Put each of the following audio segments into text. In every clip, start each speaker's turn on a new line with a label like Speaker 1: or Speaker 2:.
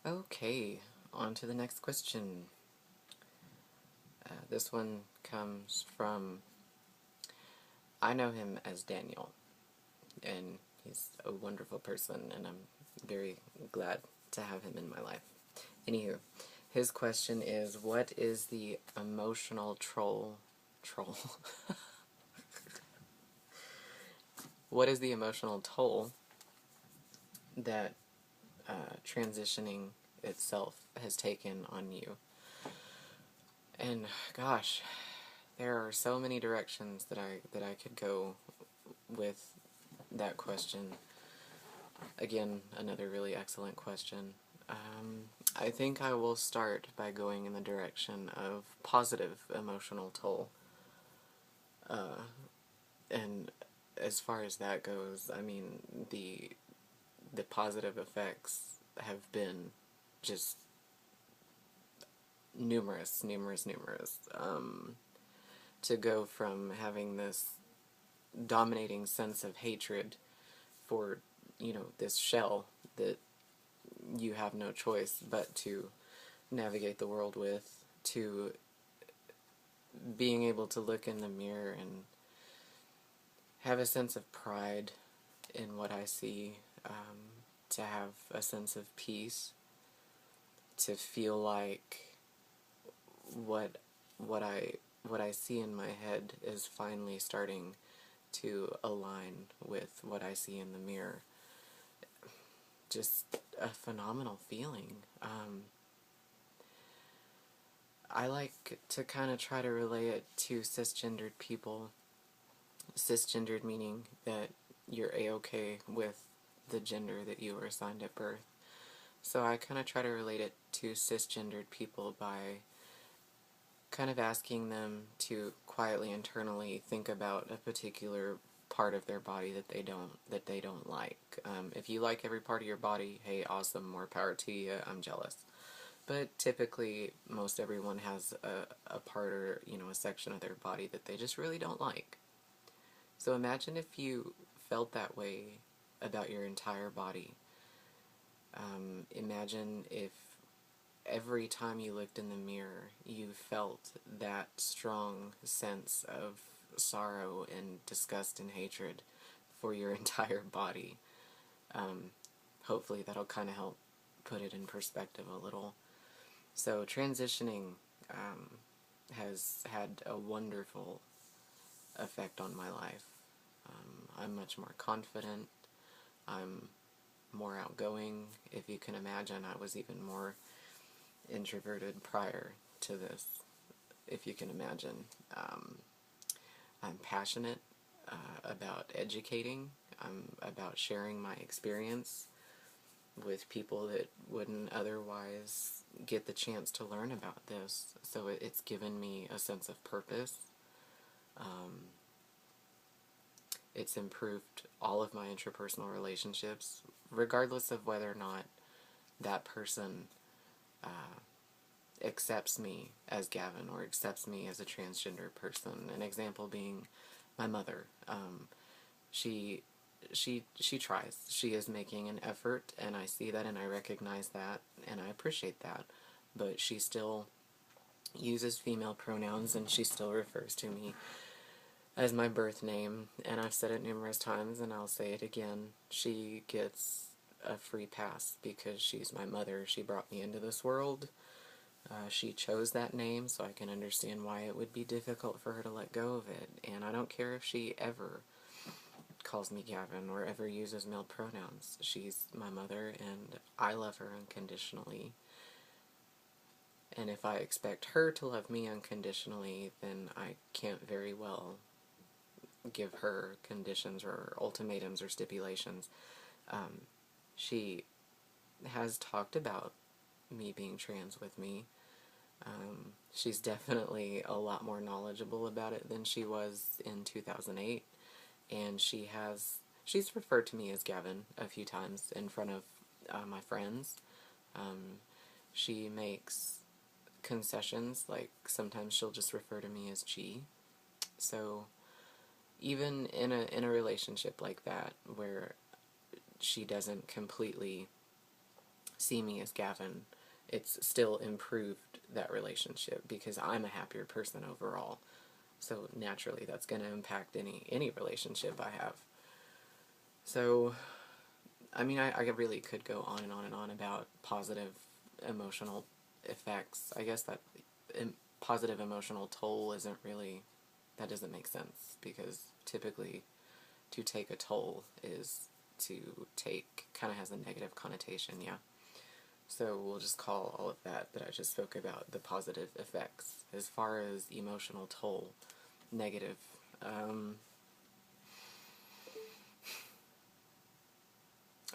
Speaker 1: Okay, on to the next question. This one comes from, I know him as Daniel, and he's a wonderful person, and I'm very glad to have him in my life. Anywho, his question is, what is the emotional troll? What is the emotional toll that transitioning itself has taken on you? And gosh, there are so many directions that I could go with that question. Again, another really excellent question. I think I will start by going in the direction of positive emotional toll. And as far as that goes, I mean, the positive effects have been just numerous. To go from having this dominating sense of hatred for, this shell that you have no choice but to navigate the world with, to being able to look in the mirror and have a sense of pride in what I see, to have a sense of peace, to feel like what I see in my head is finally starting to align with what I see in the mirror. Just a phenomenal feeling. I like to kind of try to relate it to cisgendered people. Cisgendered meaning that you're A-okay with the gender that you were assigned at birth. So I kind of try to relate it to cisgendered people by kind of asking them to quietly internally think about a particular part of their body that they don't like. If you like every part of your body, hey, awesome, more power to you. I'm jealous. But typically, most everyone has a part or a section of their body that they just really don't like. So imagine if you felt that way about your entire body. Imagine if every time you looked in the mirror, you felt that strong sense of sorrow and disgust and hatred for your entire body. Hopefully that'll kind of help put it in perspective a little. So transitioning has had a wonderful effect on my life. I'm much more confident. I'm more outgoing. If you can imagine, I was even more introverted prior to this, if you can imagine. I'm passionate about educating. I'm about sharing my experience with people that wouldn't otherwise get the chance to learn about this. So it's given me a sense of purpose. It's improved all of my interpersonal relationships, regardless of whether or not that person accepts me as Gavin or accepts me as a transgender person. An example being my mother. She tries. She is making an effort, and I see that and I recognize that and I appreciate that. But she still uses female pronouns and she still refers to me as my birth name, and I've said it numerous times and I'll say it again. She gets a free pass because she's my mother. She brought me into this world. She chose that name, so I can understand why it would be difficult for her to let go of it. And I don't care if she ever calls me Gavin or ever uses male pronouns. She's my mother, and I love her unconditionally. And if I expect her to love me unconditionally, then I can't very well give her conditions or ultimatums or stipulations. She has talked about me being trans with me. She's definitely a lot more knowledgeable about it than she was in 2008, and she's referred to me as Gavin a few times in front of my friends. She makes concessions, like sometimes she'll just refer to me as G. So even in a relationship like that, where she doesn't completely see me as Gavin, it's still improved that relationship because I'm a happier person overall. So naturally, that's going to impact any relationship I have. So, I mean, I really could go on and on and on about positive emotional effects. I guess that positive emotional toll isn't really, that doesn't make sense, because typically to take a toll is to take, kind of has a negative connotation, yeah. So we'll just call all of that I just spoke about the positive effects. As far as emotional toll, negative.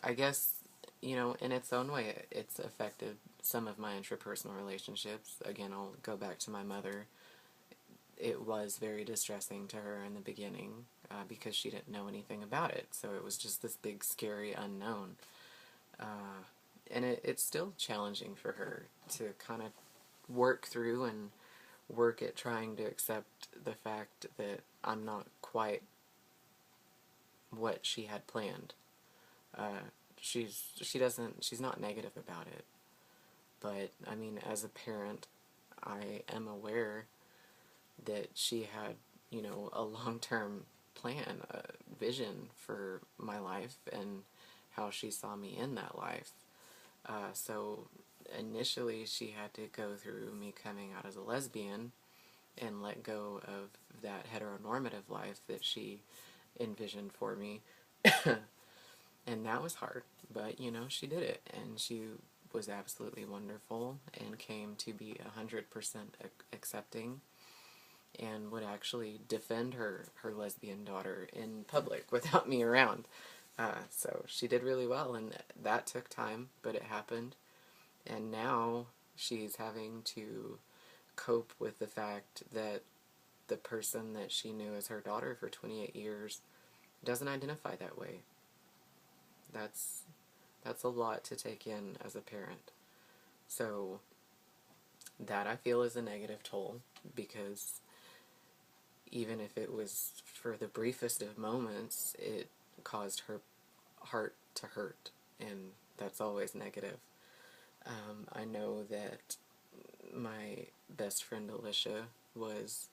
Speaker 1: I guess, in its own way, it's affected some of my intrapersonal relationships. Again, I'll go back to my mother. It was very distressing to her in the beginning because she didn't know anything about it. So it was just this big, scary unknown. And it's still challenging for her to kind of work through and work at trying to accept the fact that I'm not quite what she had planned. She's not negative about it, but I mean, as a parent, I am aware that she had, a long-term plan, a vision for my life and how she saw me in that life. So initially she had to go through me coming out as a lesbian and let go of that heteronormative life that she envisioned for me. And that was hard, but she did it, and she was absolutely wonderful and came to be 100% accepting and would actually defend her lesbian daughter in public without me around. So she did really well, and that took time, but it happened. And now she's having to cope with the fact that the person that she knew as her daughter for 28 years doesn't identify that way. That's a lot to take in as a parent. So that, I feel, is a negative toll, because even if it was for the briefest of moments, it caused her heart to hurt, and that's always negative. I know that my best friend Alicia was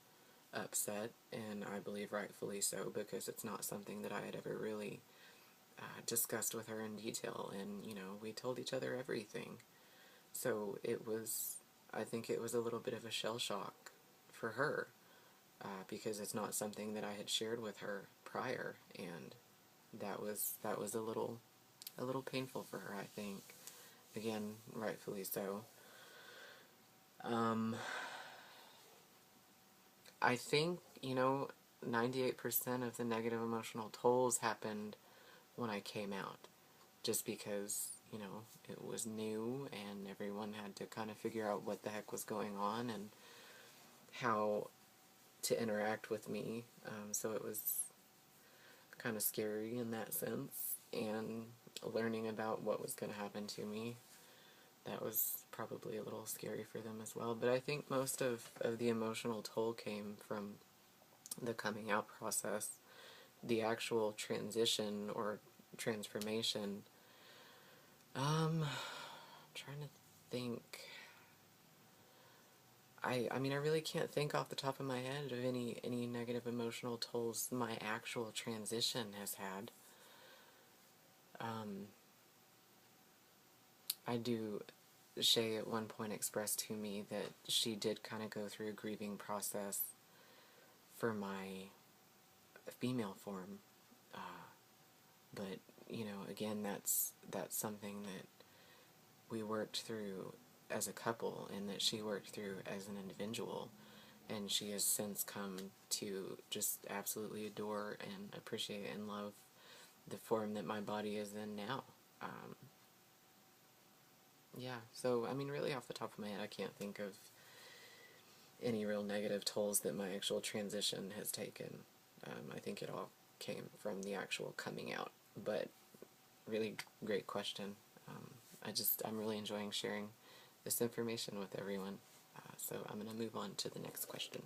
Speaker 1: upset, and I believe rightfully so, because it's not something that I had ever really discussed with her in detail, and we told each other everything. So I think it was a little bit of a shell shock for her, because it's not something that I had shared with her prior, and that was a little painful for her, I think. Again, rightfully so. I think, 98% of the negative emotional tolls happened when I came out, just because, it was new and everyone had to kind of figure out what the heck was going on and how to interact with me. So it was kind of scary in that sense, and learning about what was going to happen to me, that was probably a little scary for them as well. But I think most of the emotional toll came from the coming out process. The actual transition or transformation, I'm trying to think. I mean, I really can't think off the top of my head of any negative emotional tolls my actual transition has had. I do, Shay at one point expressed to me that she did kind of go through a grieving process for my female form, but again, that's something that we worked through as a couple, and that she worked through as an individual, and she has since come to just absolutely adore and appreciate and love the form that my body is in now. Yeah, so I mean, really off the top of my head, I can't think of any real negative tolls that my actual transition has taken. I think it all came from the actual coming out, but really great question. I'm really enjoying sharing this information with everyone. So I'm going to move on to the next question.